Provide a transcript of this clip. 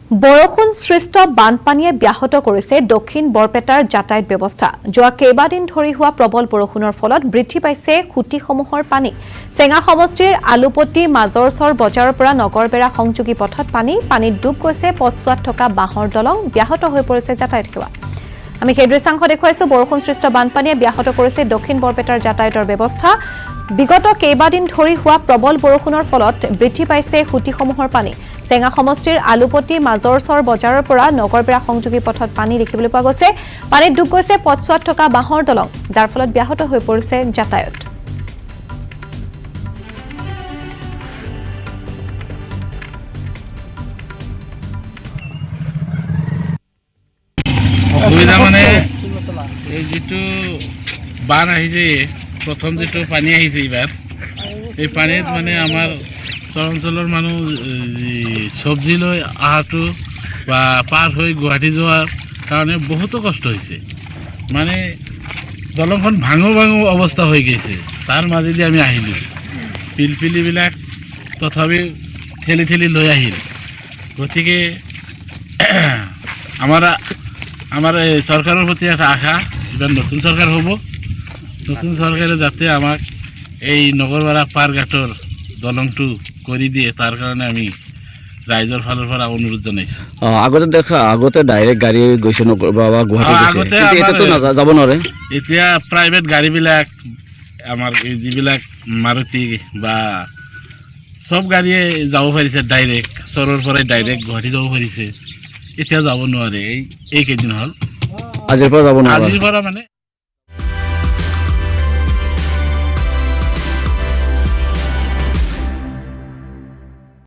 বৰষুণ সৃষ্ট বানপানীয়ে ব্যাহত কৰিছে দক্ষিণ বৰপেটাৰ যাতায়াত ব্যৱস্থা। যোৱা কেইবাদিন ধৰি হোৱা প্ৰবল বৰষুণৰ ফলত বৃদ্ধি পাইছে খুঁটিসমূহৰ পানী। চেঙা সমষ্টিৰ আলুপট্টি মাজৰচৰ বজাৰৰ পৰা নগৰবেৰা সংযোগী পথত পানীত ডুব গৈছে পথছোৱাত থকা বাঁহৰ দলং। ব্যাহত হৈ পৰিছে যাতায়াত সেৱা। আমি সেই দৃশ্যাংশ দেখুৱাইছো। বৰষুণ সৃষ্ট বানপানীয়ে ব্যাহত কৰিছে দক্ষিণ বৰপেটাৰ যাতায়াতৰ ব্যৱস্থা। বিগত কেইবাদিন ধৰি হোৱা প্ৰবল বৰষুণৰ ফলত বৃদ্ধি পাইছে খুঁটিসমূহৰ পানী। চেঙা সমষ্টিৰ আলুপট্টি মাজৰচৰ বজাৰৰ পৰা নগৰবেৰা সংযোগী পথত পানী দেখিবলৈ পোৱা গৈছে। পানীত ডুব গৈছে পথছোৱাত থকা বাঁহৰ দলং, যাৰ ফলত ব্যাহত হৈ পৰিছে যাতায়াত। অসুবিধা মানে এই যিটো বান আহিছে, প্ৰথম যিটো পানী আহিছে এইবাৰ, এই পানীত মানে আমাৰ অঞ্চলৰ মানুহ চব্জি লৈ অহাটো বা পাৰ হৈ গুৱাহাটী যোৱাৰ কাৰণে বহুতো কষ্ট হৈছে। মানে দলংখন ভাঙো অৱস্থা হৈ গৈছে। তাৰ মাজেদি আমি আহিলোঁ, পিলপিলিবিলাক তথাপিও ঠেলি লৈ আহিল। গতিকে আমাৰ এই চৰকাৰৰ প্ৰতি এটা আশা, এইবাৰ নতুন চৰকাৰ হ'ব, নতুন চৰকাৰে যাতে আমাক এই নগৰবেৰা পাৰঘাটৰ দলংটো কৰি দিয়ে, তাৰ কাৰণে আমি ৰাইজৰ ফালৰ পৰা অনুৰোধ জনাইছোঁ। আগতে ডাইৰেক্ট গাড়ী গৈছে গুৱাহাটী যাব নোৱাৰে। এতিয়া প্ৰাইভেট গাড়ীবিলাক, আমাৰ যিবিলাক মাৰুতি বা চব গাড়ীয়ে যাব পাৰিছে, ডাইৰেক্ট চৰৰ পৰাই ডাইৰেক্ট গুৱাহাটী যাব পাৰিছে। এতিয়া যাব নোৱাৰে। এই কেইদিন হ'ল, আজিৰ পৰা যাব নোৱাৰে। আজিৰ পৰা মানে